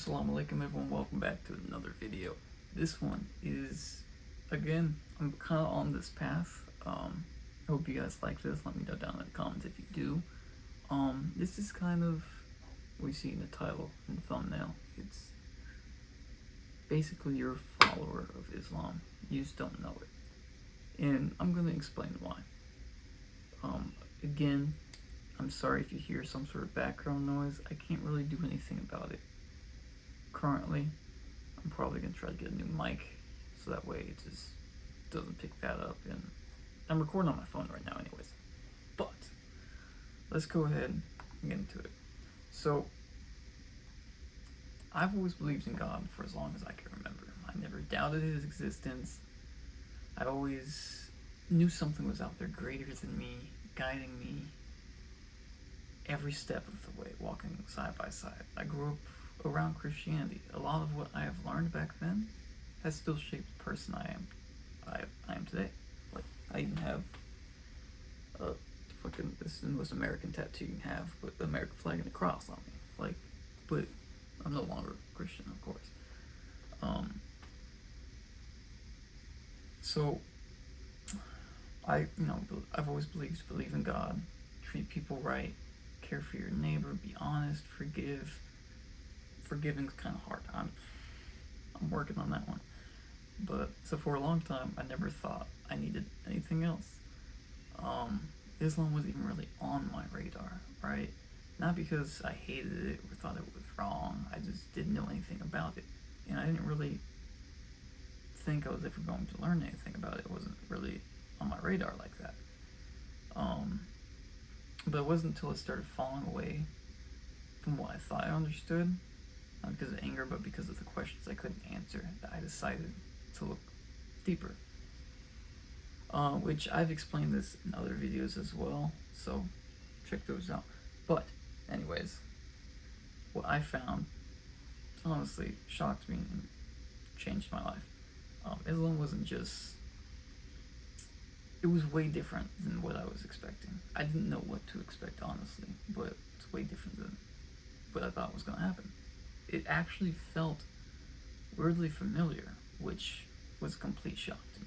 Assalamu alaikum everyone, welcome back to another video. This one is, again, I'm kind of on this path. I hope you guys like this. Let me know down in the comments if you do. This is kind of what you see in the title and the thumbnail. It's basically you're a follower of Islam. You just don't know it. And I'm going to explain why. Again, I'm sorry if you hear some sort of background noise. I can't really do anything about it. Currently, I'm probably going to try to get a new mic so that way it just doesn't pick that up. And I'm recording on my phone right now anyways. But let's go ahead and get into it. So, I've always believed in God for as long as I can remember. I never doubted his existence. I always knew something was out there greater than me, guiding me every step of the way, walking side by side. I grew up around Christianity. A lot of what I have learned back then has still shaped the person I am today. Like, I even have this is the most American tattoo you can have, but the American flag and the cross on me. Like, but I'm no longer Christian, of course. So I've always believe in God, treat people right, care for your neighbor, be honest, forgive. Forgiving's kind of hard. I'm working on that one. But so for a long time, I never thought I needed anything else. Islam wasn't even really on my radar, right? Not because I hated it or thought it was wrong. I just didn't know anything about it, and I didn't really think I was ever going to learn anything about it. It wasn't really on my radar like that. But it wasn't until it started falling away from what I thought I understood, not because of anger, but because of the questions I couldn't answer, that I decided to look deeper. Which I've explained this in other videos as well, so check those out. But anyways, what I found honestly shocked me and changed my life. Islam wasn't just, it was way different than what I was expecting. I didn't know what to expect, honestly, but it's way different than what I thought was going to happen. It actually felt weirdly familiar, which was a complete shock to me.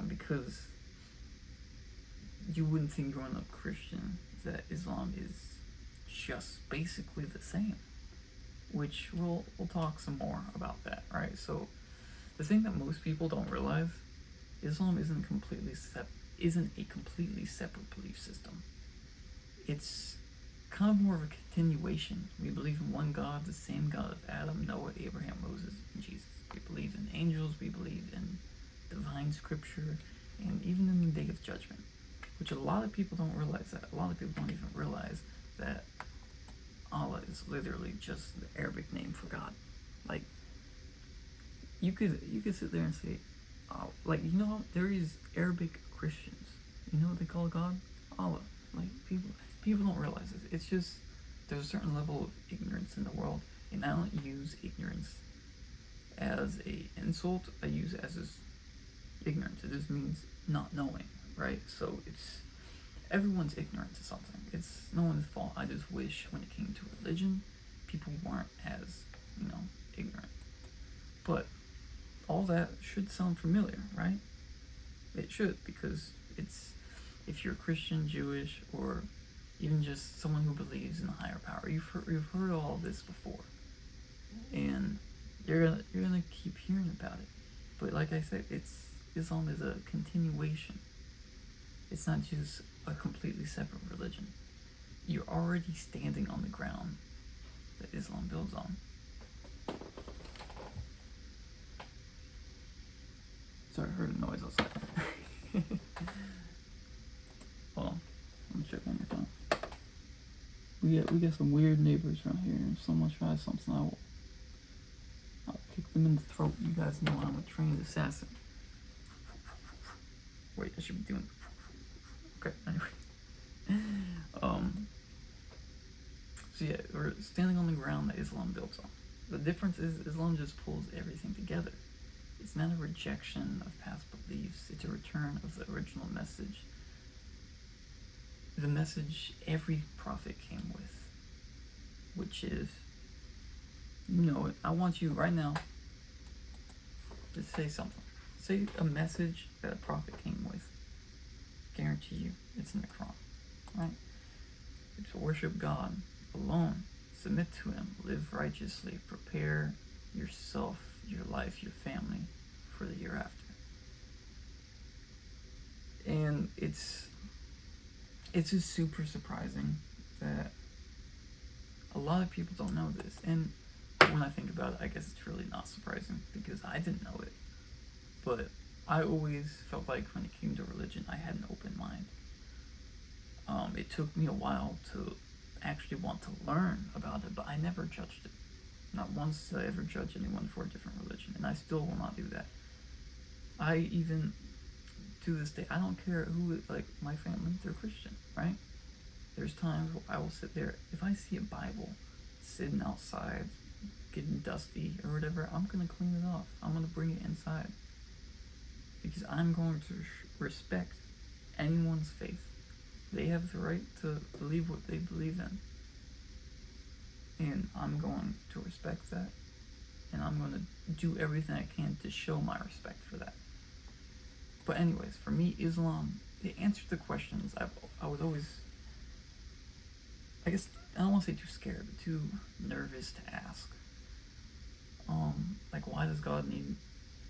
Because you wouldn't think growing up Christian that Islam is just basically the same, which we'll talk some more about that, right? So the thing that most people don't realize, Islam isn't a completely separate belief system. It's kind of more of a continuation. We believe in one God, the same God of Adam, Noah, Abraham, Moses, and Jesus. We believe in angels, we believe in divine scripture, and even in the day of judgment, which a lot of people don't realize that. A lot of people don't even realize that Allah is literally just the Arabic name for God. Like, you could sit there and say, like, you know, there is Arabic Christians. You know what they call God? Allah. Like, people don't realize this. It's just, there's a certain level of ignorance in the world, and I don't use ignorance as a insult. I use it as ignorance. It just means not knowing, right? So it's, everyone's ignorant to something. It's no one's fault. I just wish when it came to religion, people weren't as, ignorant. But all that should sound familiar, right? It should, because it's, if you're Christian, Jewish, or even just someone who believes in a higher power, you've heard all this before, and you're gonna keep hearing about it. But like I said, Islam is a continuation. It's not just a completely separate religion. You're already standing on the ground that Islam builds on. Sorry, I heard a noise outside. Hold on, let me check one more time. We got some weird neighbors around here. If someone tries something, I'll kick them in the throat. You guys know I'm a trained assassin. Wait, I should be doing. Okay, anyway. So yeah, we're standing on the ground that Islam builds on. The difference is Islam just pulls everything together. It's not a rejection of past beliefs, it's a return of the original message. The message every prophet came with, which is You know it. I want you right now to say something. Say a message that a prophet came with. Guarantee you, it's in the Quran, right? It's to worship God alone, submit to Him, live righteously, prepare yourself, your life, your family for the year after. And it's just super surprising that a lot of people don't know this. And when I think about it, I guess it's really not surprising because I didn't know it. But I always felt like when it came to religion, I had an open mind. It took me a while to actually want to learn about it, but I never judged it. Not once did I ever judge anyone for a different religion, and I still will not do that. I even, to this day, I don't care who, like my family, they're Christian, right? There's times where I will sit there, if I see a Bible sitting outside, getting dusty or whatever, I'm going to clean it off. I'm going to bring it inside. Because I'm going to respect anyone's faith. They have the right to believe what they believe in. And I'm going to respect that. And I'm going to do everything I can to show my respect for that. But anyways, for me, Islam, the answer to questions, I was always, I guess, I don't want to say too scared, but too nervous to ask. Like, why does God need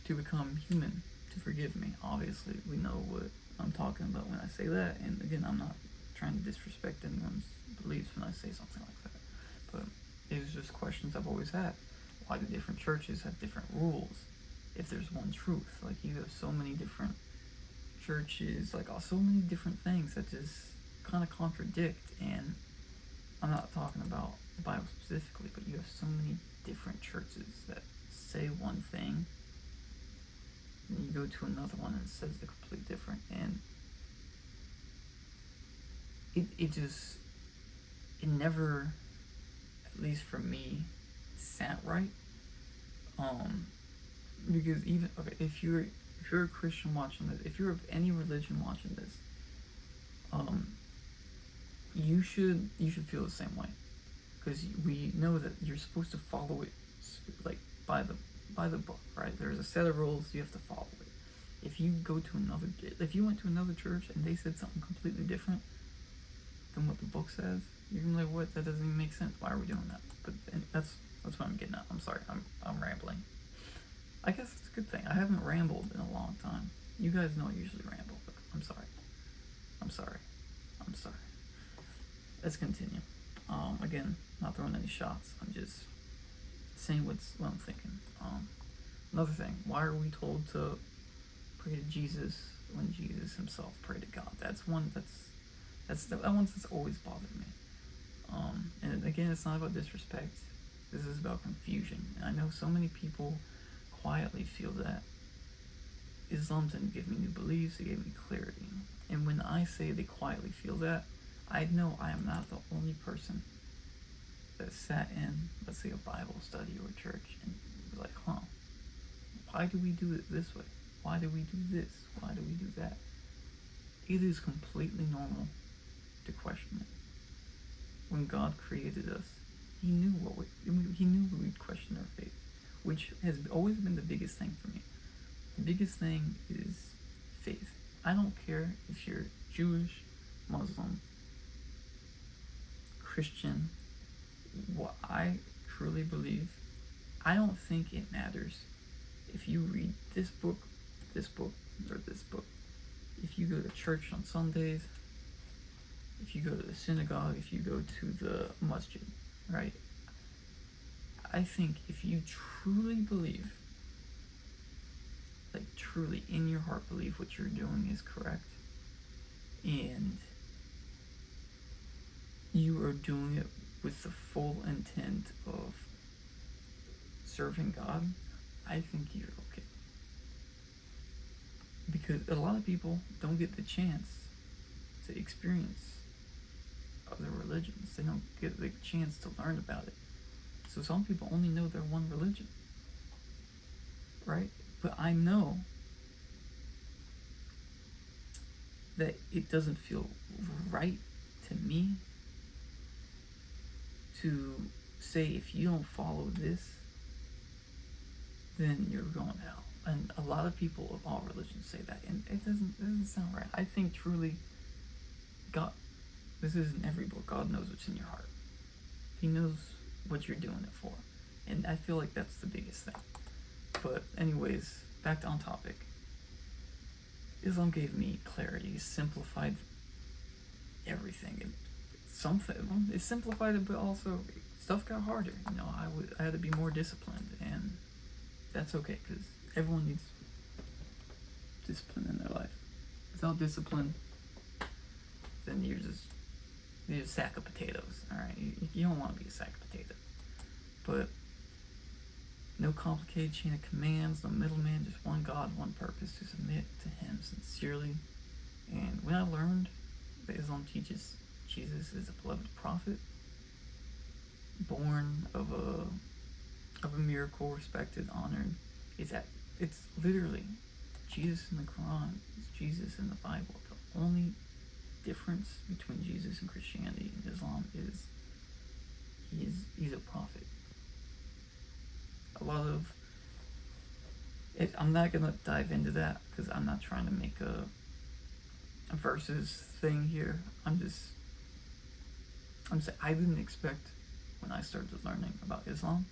to become human to forgive me? Obviously, we know what I'm talking about when I say that. And again, I'm not trying to disrespect anyone's beliefs when I say something like that. But it was just questions I've always had. Why do different churches have different rules if there's one truth? Like, you have so many different churches, like so many different things that just kind of contradict. And I'm not talking about the Bible specifically, but you have so many different churches that say one thing, and you go to another one and it says they're completely different. And it never, at least for me, sat right. Because even, okay, if you're a Christian watching this, if you're of any religion watching this, you should feel the same way, because we know that you're supposed to follow it, like by the book, right? There's a set of rules, you have to follow it. If you went to another church and they said something completely different than what the book says, you're gonna be like, what? That doesn't even make sense. Why are we doing that? But that's what I'm getting at. I'm sorry, I'm rambling. I guess it's a good thing. I haven't rambled in a long time. You guys know I usually ramble. But I'm sorry. Let's continue. Again, not throwing any shots. I'm just saying what I'm thinking. Another thing. Why are we told to pray to Jesus when Jesus Himself prayed to God? That's one that's always bothered me. And again, it's not about disrespect. This is about confusion. And I know so many people quietly feel that Islam didn't give me new beliefs, it gave me clarity. And when I say they quietly feel that, I know I am not the only person that sat in, let's say, a Bible study or a church and was like, why do we do it this way? Why do we do this? Why do we do that? It is completely normal to question it. When God created us, He knew we'd question our faith, which has always been the biggest thing for me. The biggest thing is faith. I don't care if you're Jewish, Muslim, Christian. What I truly believe, I don't think it matters if you read this book, or this book. If you go to church on Sundays, if you go to the synagogue, if you go to the masjid, right? I think if you truly believe, like truly in your heart believe what you're doing is correct, and you are doing it with the full intent of serving God, I think you're okay. Because a lot of people don't get the chance to experience other religions. They don't get the chance to learn about it. So some people only know their one religion, right? But I know that it doesn't feel right to me to say if you don't follow this, then you're going to hell. And a lot of people of all religions say that, and it doesn't sound right. I think truly, God, this isn't every book. God knows what's in your heart. He knows what you're doing it for, and I feel like that's the biggest thing. But anyways, back on topic. Islam gave me clarity, simplified everything. It simplified it, but also stuff got harder. You know, I had to be more disciplined, and that's okay because everyone needs discipline in their life. Without discipline, then you're just a sack of potatoes. All right, you don't want to be a sack of potatoes. But no complicated chain of commands, no middleman, just one God, one purpose, to submit to Him sincerely. And when I learned that Islam teaches Jesus is a beloved prophet, born of a miracle, respected, honored, it's literally Jesus in the Quran is Jesus in the Bible. The only difference between Jesus and Christianity and Islam is he's a prophet. A lot of it, I'm not gonna dive into that because I'm not trying to make a versus thing here. I'm saying I didn't expect when I started learning about Islam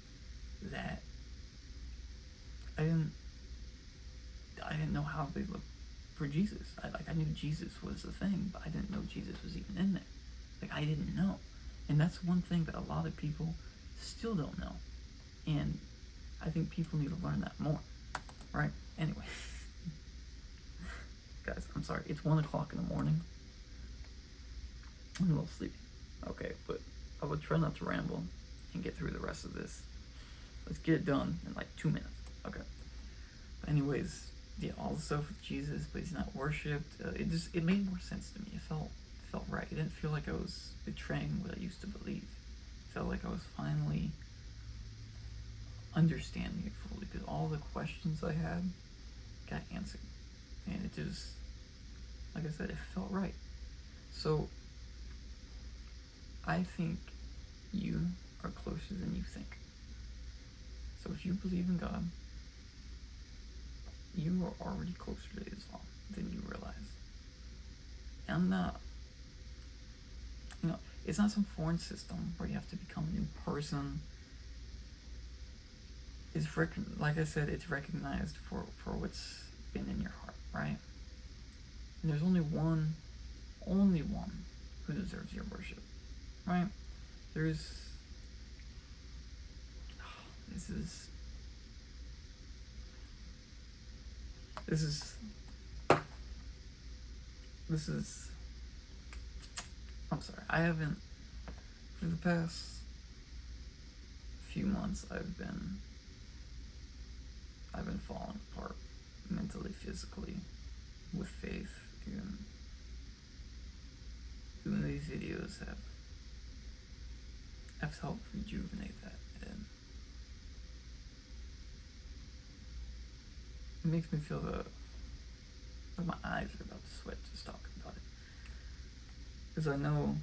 that I didn't know how they looked for Jesus. I knew Jesus was the thing, but I didn't know Jesus was even in there. Like, I didn't know. And that's one thing that a lot of people still don't know. And I think people need to learn that more. Right? Anyway. Guys, I'm sorry. It's 1 o'clock in the morning. I'm a little sleepy. Okay, but I would try not to ramble and get through the rest of this. Let's get it done in like 2 minutes. Okay. But anyways, yeah, all the stuff with Jesus, but he's not worshipped. It made more sense to me. It felt right. It didn't feel like I was betraying what I used to believe. It felt like I was finally understanding it fully, because all the questions I had got answered, and it just, like I said, it felt right. So I think you are closer than you think. So if you believe in God, you are already closer to Islam than you realize. And I'm not, it's not some foreign system where you have to become a new person. Like I said, it's recognized for what's been in your heart, right? And there's only one who deserves your worship, right? This is I'm sorry, I haven't, for the past few months, I've been falling apart mentally, physically, with faith, and doing these videos have helped rejuvenate that, and it makes me feel like my eyes are about to sweat just talking about it, because I know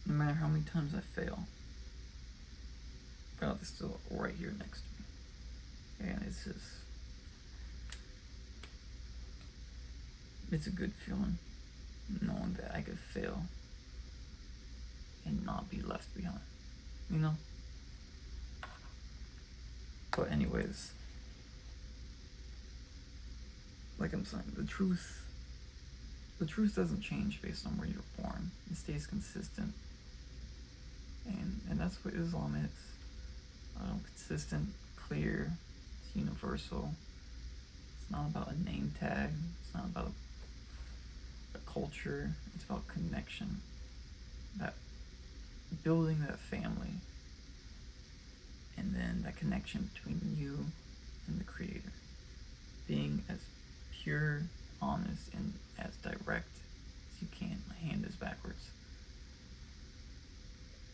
no matter how many times I fail, God is still right here next to me. And it's a good feeling knowing that I could fail and not be left behind, you know? But anyways, like I'm saying, the truth doesn't change based on where you're born. It stays consistent. And that's what Islam is. Consistent, clear, it's universal. It's not about a name tag. It's not about a culture. It's about connection. That building that family. And then that connection between you and the Creator. Being as pure, honest, and as direct as you can. My hand is backwards.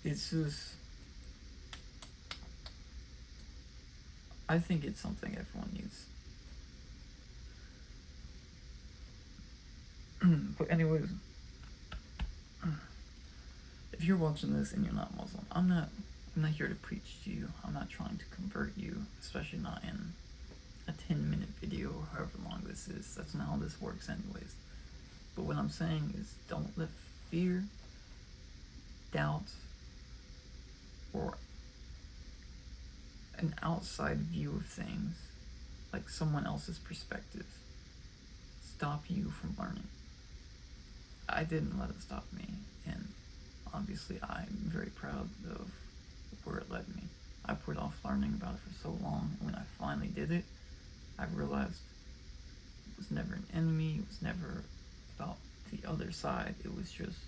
It's just, I think it's something everyone needs. But anyways, if you're watching this and you're not Muslim, I'm not here to preach to you. I'm not trying to convert you, especially not in a 10-minute video or however long this is. That's not how this works anyways. But what I'm saying is, don't let fear, doubt, or an outside view of things, like someone else's perspective, stop you from learning. I didn't let it stop me, and obviously I'm very proud of where it led me. I put off learning about it for so long, and when I finally did it, I realized it was never an enemy, it was never about the other side, it was just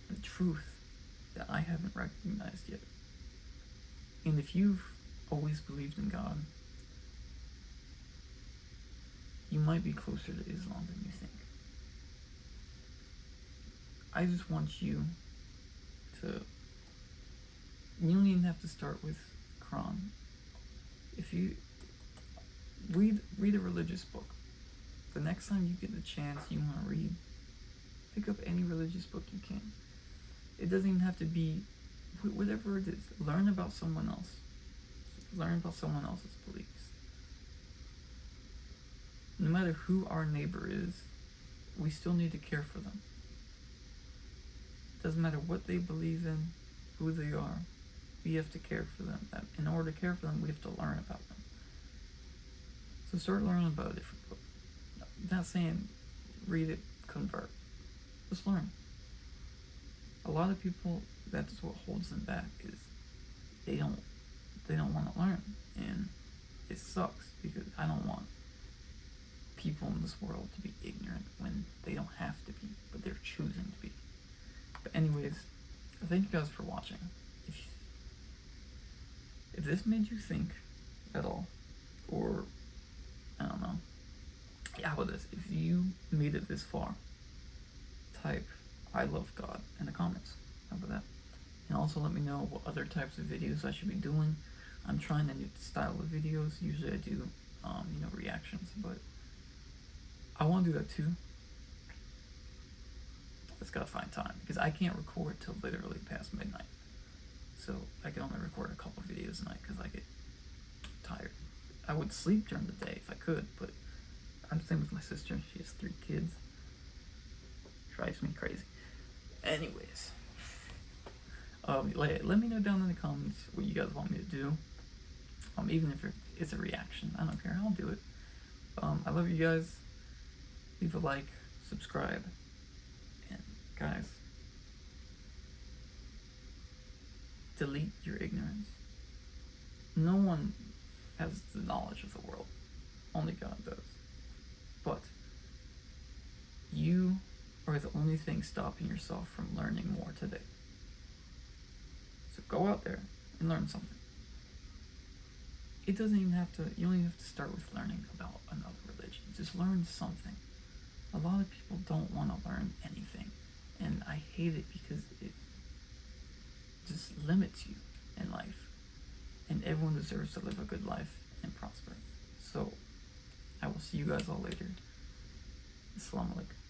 the truth that I haven't recognized yet. And if you've always believed in God, you might be closer to Islam than you think. I just want you to, you don't even have to start with Quran. If you read a religious book, the next time you get the chance you want to read, pick up any religious book you can. It doesn't even have to be whatever it is. Learn about someone else. Learn about someone else's beliefs. No matter who our neighbor is, we still need to care for them. Doesn't matter what they believe in, who they are, we have to care for them. In order to care for them, we have to learn about them. So start learning about a different book. I'm not saying read it, convert. Just learn. A lot of people, that's what holds them back, is they don't want to learn, and it sucks because I don't want people in this world to be ignorant when they don't have to be, but they're choosing to be. But anyways, thank you guys for watching. If this made you think at all, or I don't know, how about this? If you made it this far, type "I love God" in the comments. How about that? And also let me know what other types of videos I should be doing. I'm trying a new style of videos. Usually I do, reactions, but I want to do that too. Just gotta find time because I can't record till literally past midnight. So I can only record a couple videos a night because I get tired. I would sleep during the day if I could, but I'm the same with my sister. She has 3 kids. Drives me crazy. Anyways, let me know down in the comments what you guys want me to do. Even if it's a reaction, I don't care. I'll do it. I love you guys. Leave a like, subscribe, and guys, delete your ignorance. No one has the knowledge of the world. Only God does. But you are the only thing stopping yourself from learning more today. So go out there and learn something. It doesn't even have to, you don't even have to start with learning about another religion. Just learn something. A lot of people don't want to learn anything. And I hate it because it just limits you in life. And everyone deserves to live a good life and prosper. So I will see you guys all later. Assalamu alaikum.